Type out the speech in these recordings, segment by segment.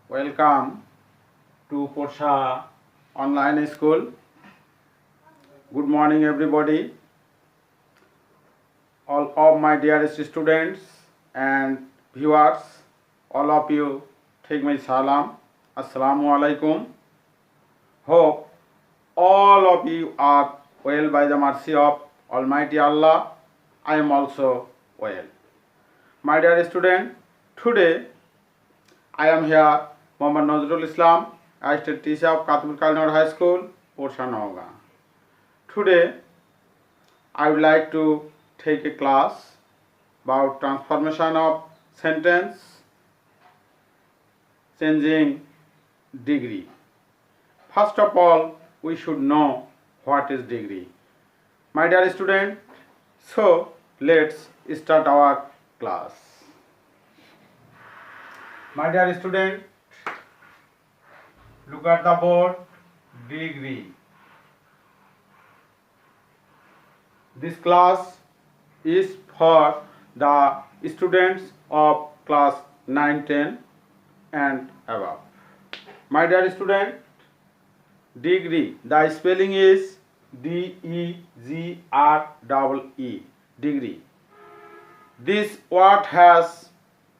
Welcome to K.K.H.S online school. Good morning everybody. All of my dearest students and viewers, all of you take my salam. Assalamu alaikum. Hope all of you are well by the mercy of Almighty Allah. I am also well. My dear student, today I am here, Md.Nazrul Islam, assistant teacher of K.K.H.S High School, K.K.H.S. Today, I would like to take a class about transformation of sentence, changing degree. First of all, we should know what is degree. My dear student, so let's start our class. My dear student, look at the board, degree. This class is for the students of class 9, 10 and above. My dear student, degree, the spelling is D-E-G-R-E-E, degree. This word has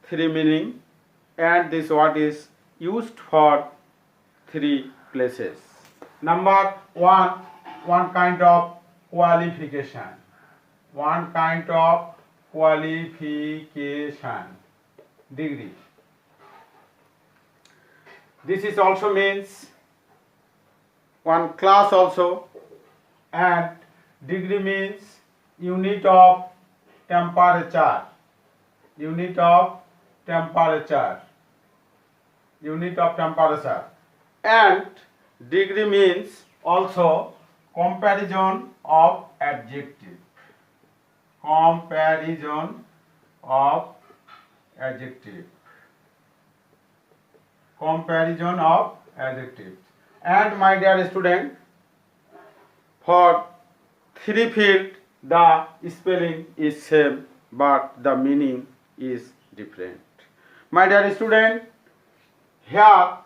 three meanings and this word is used for three places. Number one kind of qualification. One kind of qualification, degree. This is also means one class also, and degree means unit of temperature. Unit of temperature. Unit of temperature. And degree means also comparison of adjective. Comparison of adjective. Comparison of adjective. And my dear student, for three field the spelling is same but the meaning is different. My dear student, here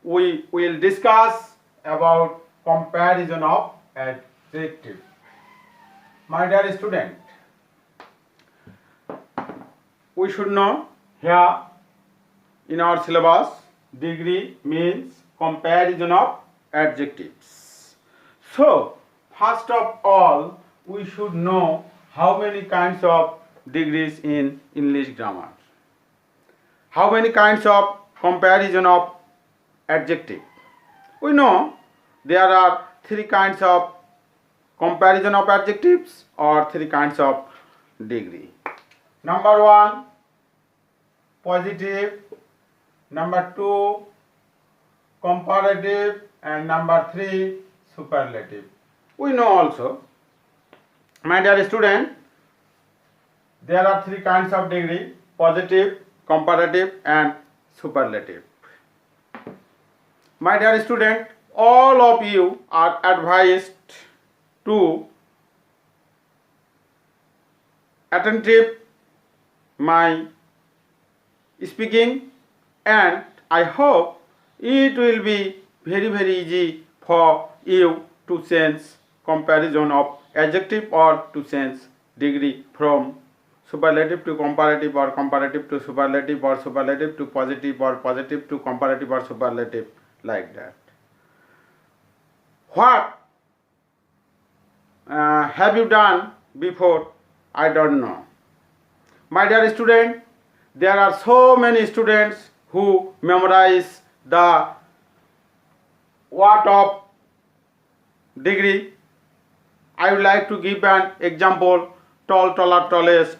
we will discuss about comparison of adjective. My dear student, we should know here in our syllabus, degree means comparison of adjectives. So, first of all, we should know how many kinds of degrees in English grammar. How many kinds of comparison of adjective? We know there are three kinds of comparison of adjectives or three kinds of degree. Number one, positive. Number two, comparative. And number three, superlative. We know also, my dear student, there are three kinds of degree: positive, comparative and superlative. My dear student, all of you are advised to attentive my speaking, and I hope it will be very easy for you to change comparison of adjective or to change degree from superlative to comparative or comparative to superlative or superlative to positive or positive to comparative or superlative, like that. What have you done before? I don't know. My dear student, there are so many students who memorize the word of degree. I would like to give an example: tall, taller, tallest,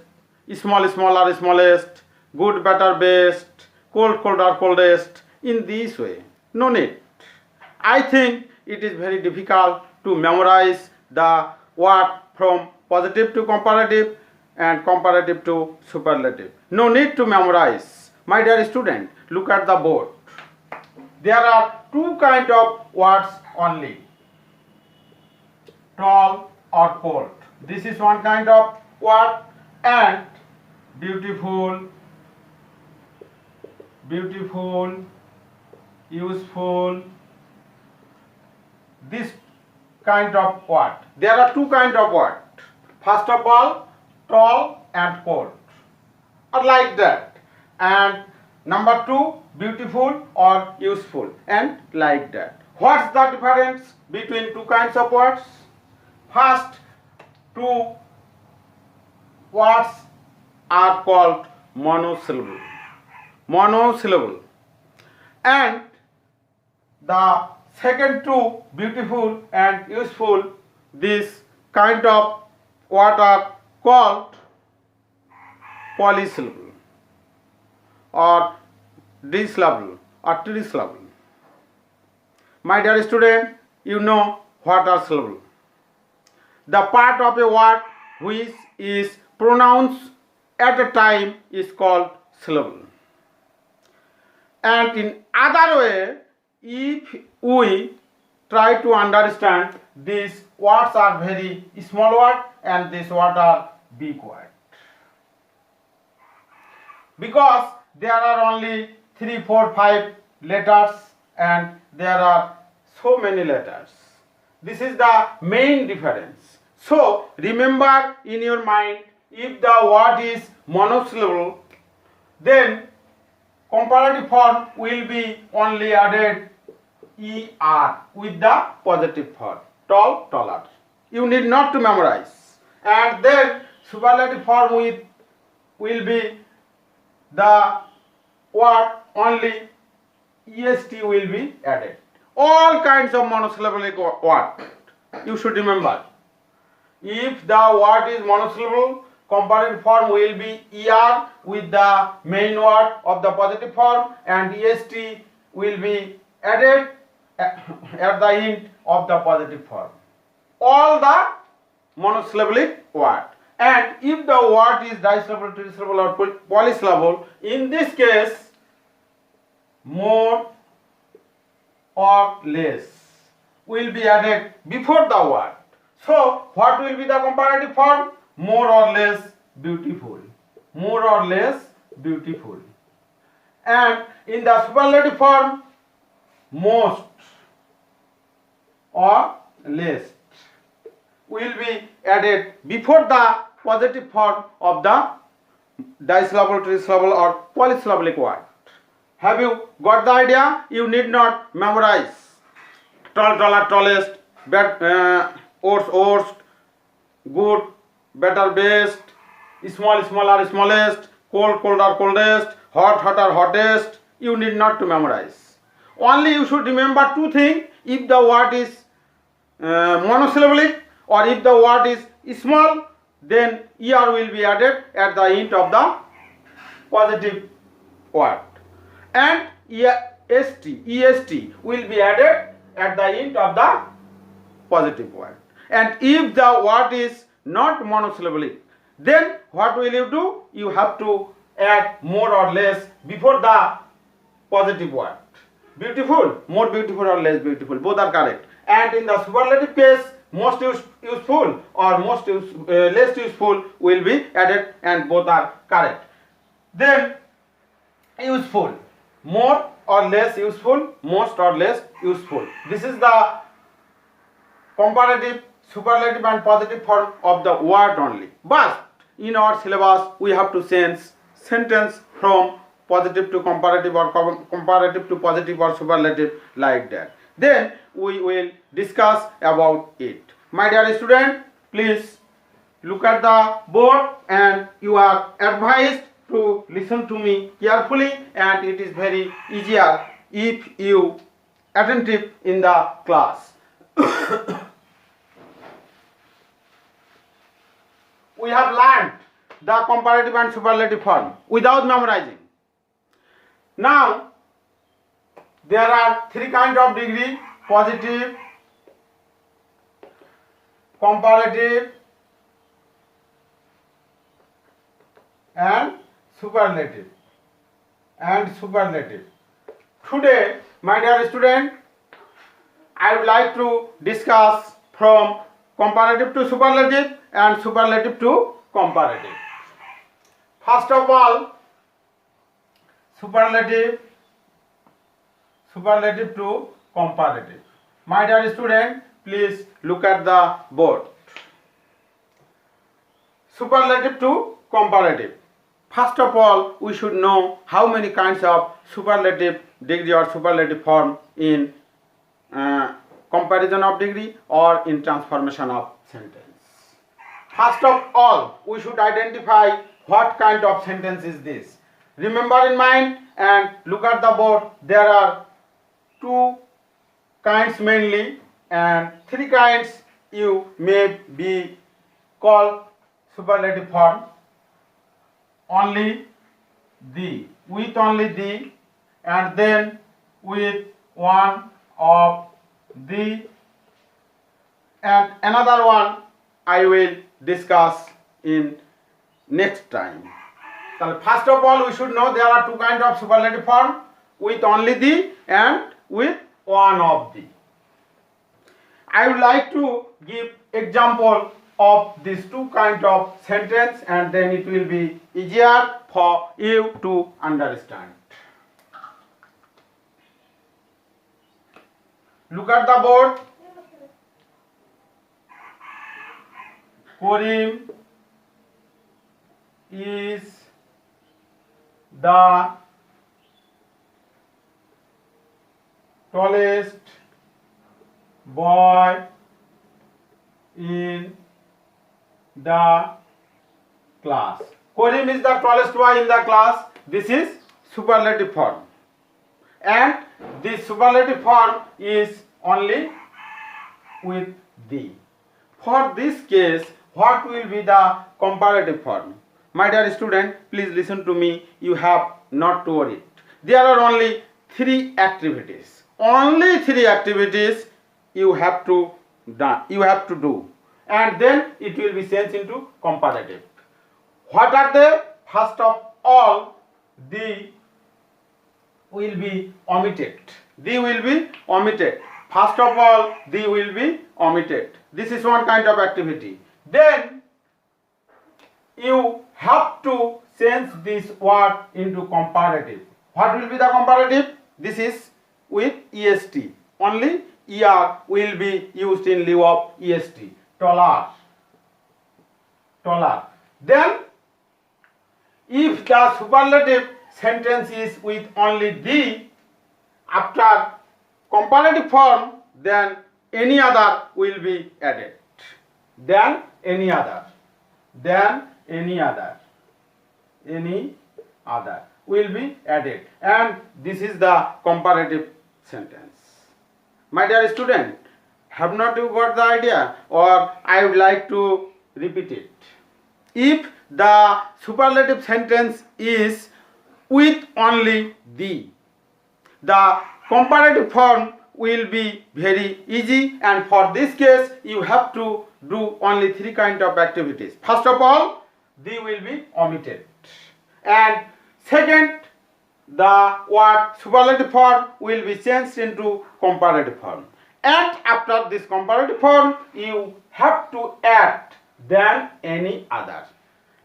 small, smaller, smallest, good, better, best, cold, colder, coldest. In this way, no need. I think it is very difficult to memorize the word from positive to comparative and comparative to superlative. No need to memorize. My dear student, look at the board. There are two kinds of words only: tall or cold. This is one kind of word, and beautiful, beautiful, useful, this kind of word. There are two kind of word. First of all, tall and cold, or like that. And number two, beautiful or useful, and like that. What's the difference between two kinds of words? First, two words are called monosyllable. Monosyllable. And the second two, beautiful and useful, this kind of what are called polysyllable or disyllable or trisyllable. My dear student, you know what are syllable. The part of a word which is pronounced at a time is called syllable. And in other way, if we try to understand, these words are very small word and these words are big word. Because there are only 3, 4, 5 letters and there are so many letters. This is the main difference. So remember in your mind, if the word is monosyllable, then comparative form will be only added er with the positive form. Tall, taller. You need not to memorize. And then superlative form will be the word only est will be added. All kinds of monosyllabic word you should remember. If the word is monosyllable, comparative form will be er with the main word of the positive form, and est will be added at the end of the positive form. All the monosyllabic word. And if the word is disyllable, trisyllable or polysyllable, in this case more or less will be added before the word. So what will be the comparative form? More or less beautiful. More or less beautiful. And in the superlative form, most or least will be added before the positive form of the disyllable, trisyllable or polysyllabic word. Have you got the idea? You need not memorize. Tall, taller, tallest, worst, good, better, best, small, smaller, smallest, cold, colder, coldest, hot, hotter, hottest. You need not to memorize. Only you should remember two things. If the word is monosyllabic or if the word is small, then er will be added at the end of the positive word. And est will be added at the end of the positive word. And if the word is not monosyllabic, then what will you do? You have to add more or less before the positive word. Beautiful, more beautiful or less beautiful, both are correct. And in the superlative case, most useful or less useful will be added, and both are correct. Then useful, more or less useful, most or less useful. This is the comparative, superlative and positive form of the word only. But in our syllabus we have to change sentence from positive to comparative or comparative to positive or superlative, like that. Then we will discuss about it. My dear student, please look at the board and you are advised to listen to me carefully, and it is very easier if you attentive in the class. We have learned the comparative and superlative form without memorizing. Now there are three kinds of degree: positive, comparative and superlative. Today, my dear student, I would like to discuss from comparative to superlative and superlative to comparative. First of all, superlative superlative to comparative. My dear student, please look at the board. Superlative to comparative. First of all, we should know how many kinds of superlative degree or superlative form in comparison of degree or in transformation of sentence. First of all, we should identify what kind of sentence is this. Remember in mind and look at the board. There are two kinds mainly and three kinds you may be called superlative form. Only the, with only the, and then with one of the, and another one I will discuss in next time. So first of all, we should know there are two kinds of superlative form, with only the and with one of the. I would like to give example of these two kinds of sentence and then it will be easier for you to understand. Look at the board. Karim is the tallest boy in the class. Karim is the tallest boy in the class. This is superlative form. And this superlative form is only with the. For this case, what will be the comparative form? My dear student, please listen to me. You have not to worry. There are only three activities. Only three activities you have to do. And then it will be changed into comparative. What are they? First of all, the will be omitted. The will be omitted. First of all, the will be omitted. This is one kind of activity. Then you have to change this word into comparative. What will be the comparative? This is with est. Only er will be used in lieu of est. Taller. Taller. Then if the superlative sentence is with only the, after comparative form, then any other will be added. Then any other. Then any other. Any other will be added. And this is the comparative sentence. My dear student, have not you got the idea? Or I would like to repeat it. If the superlative sentence is with only the comparative form will be very easy, and for this case you have to do only three kind of activities. First of all, the will be omitted, and second, the word superlative form will be changed into comparative form, and after this comparative form you have to add then any other,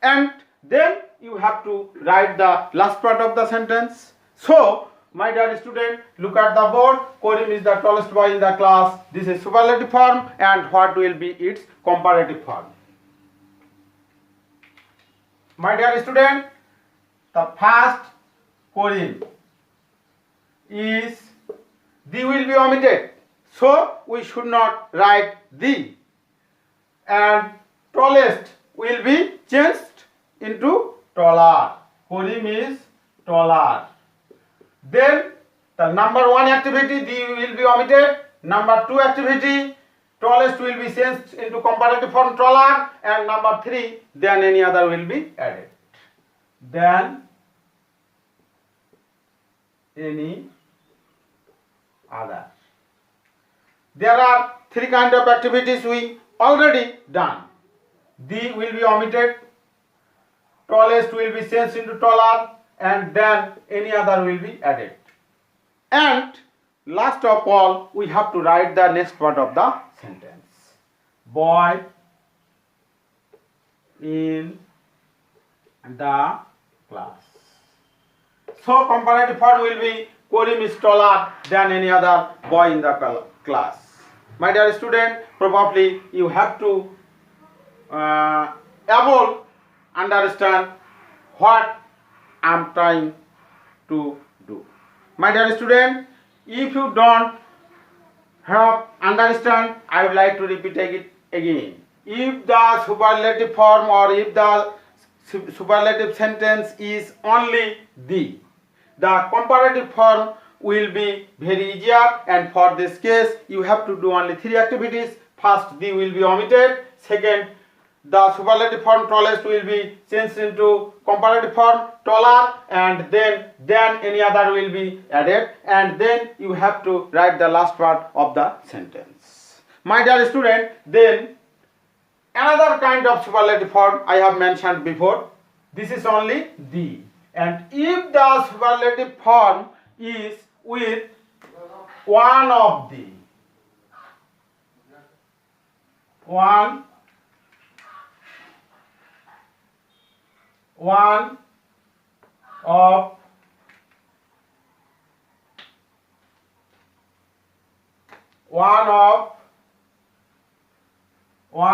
and then you have to write the last part of the sentence. So my dear student, look at the board. Karim is the tallest boy in the class. This is superlative form, and what will be its comparative form? My dear student, the first Karim is, the will be omitted, so we should not write the, and tallest will be changed into taller. Karim is taller. Then the number one activity, the will be omitted. Number two activity, tallest will be changed into comparative form taller, and number three, then any other will be added. Then any other. There are three kind of activities we already done. The will be omitted, tallest will be changed into taller, and then any other will be added. And last of all, we have to write the next part of the sentence. Boy in the class. So comparative form will be Karim is taller than any other boy in the class. My dear student, probably you have to able understand what I am trying to do. My dear student, if you don't have understand, I would like to repeat it again. If the superlative form or if the superlative sentence is only the comparative form will be very easier, and for this case you have to do only three activities. First, the will be omitted. Second, the superlative form tallest will be changed into comparative form taller, and then any other will be added, and then you have to write the last part of the sentence. My dear student, then another kind of superlative form I have mentioned before. This is only the, and if the superlative form is with one of the, one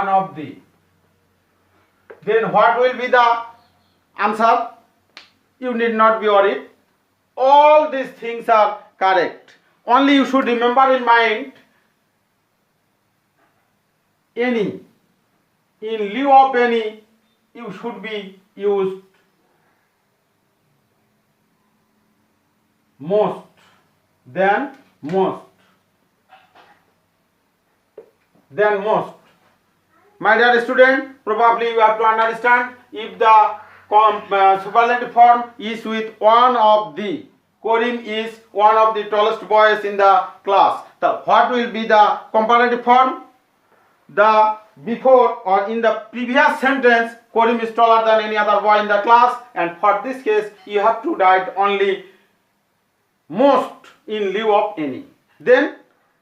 of the, then what will be the answer? You need not be worried. All these things are correct. Only you should remember in mind any. In lieu of any, you should be used most, than most, than most. My dear student, probably you have to understand, if the superlative form is with one of the, Karim is one of the tallest boys in the class. So what will be the comparative form? The before or in the previous sentence, Karim is taller than any other boy in the class, and for this case you have to write only most in lieu of any. Then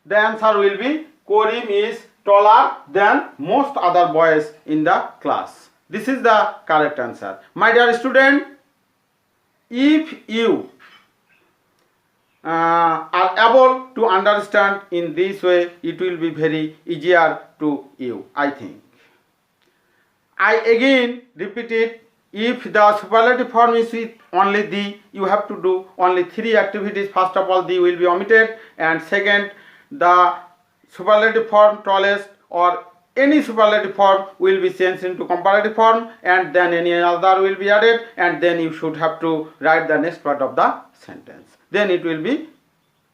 the answer will be Karim is taller than most other boys in the class. This is the correct answer. My dear student, if you are able to understand in this way, it will be very easier to you, I think. I again repeat it. If the superlative form is with only the, you have to do only three activities. First of all, the will be omitted, and second, the superlative form tallest or any superlative form will be changed into comparative form, and then any other will be added, and then you should have to write the next part of the sentence. Then it will be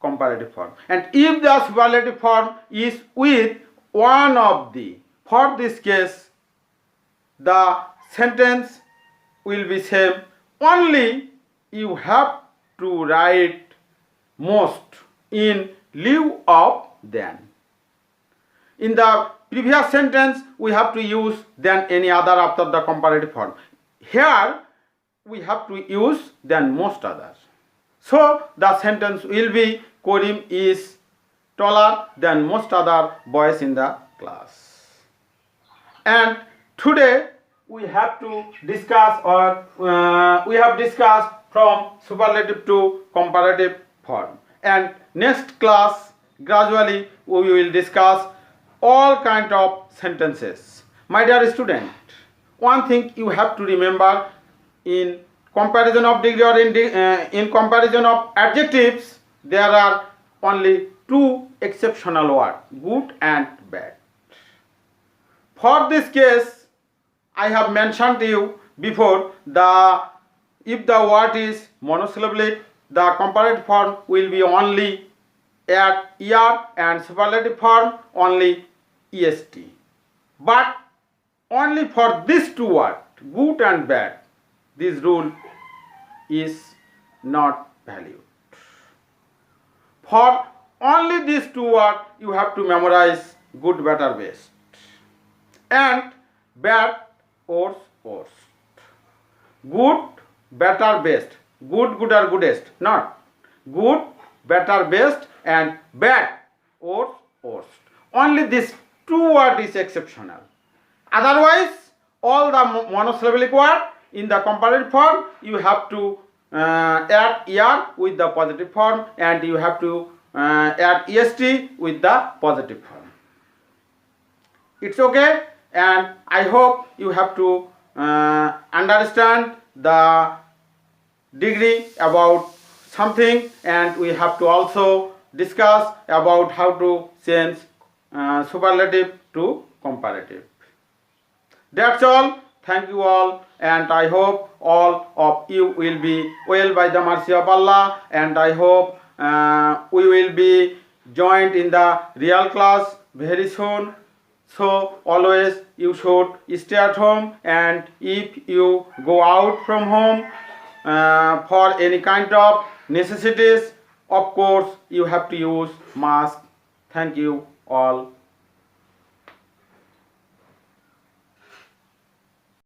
comparative form. And if the superlative form is with one of the, for this case the sentence will be same, only you have to write most in lieu of than. In the previous sentence we have to use than any other after the comparative form. Here we have to use than most others. So the sentence will be Karim is taller than most other boys in the class. And today we have to discuss, or we have discussed from superlative to comparative form. And next class gradually we will discuss all kind of sentences. My dear student, one thing you have to remember, in comparison of degree or in comparison of adjectives, there are only two exceptional words, good and bad. For this case, I have mentioned to you before, if the word is monosyllabic, the comparative form will be only at er, and superlative form only est. But only for these two words, good and bad, this rule is not valued. For only these two words you have to memorize good, better, best, and bad, worse, worst. Good, better, best. Good, gooder, goodest. Not good, better, best, and bad, worse, worst. Only this two words is exceptional. Otherwise, all the monosyllabic word in the comparative form you have to add er with the positive form, and you have to add est with the positive form. It's okay, and I hope you have to understand the degree about something, and we have to also discuss about how to change superlative to comparative. That's all. Thank you all, and I hope all of you will be well by the mercy of Allah, and I hope we will be joined in the real class very soon. So always you should stay at home, and if you go out from home for any kind of necessities, of course you have to use mask. Thank you all.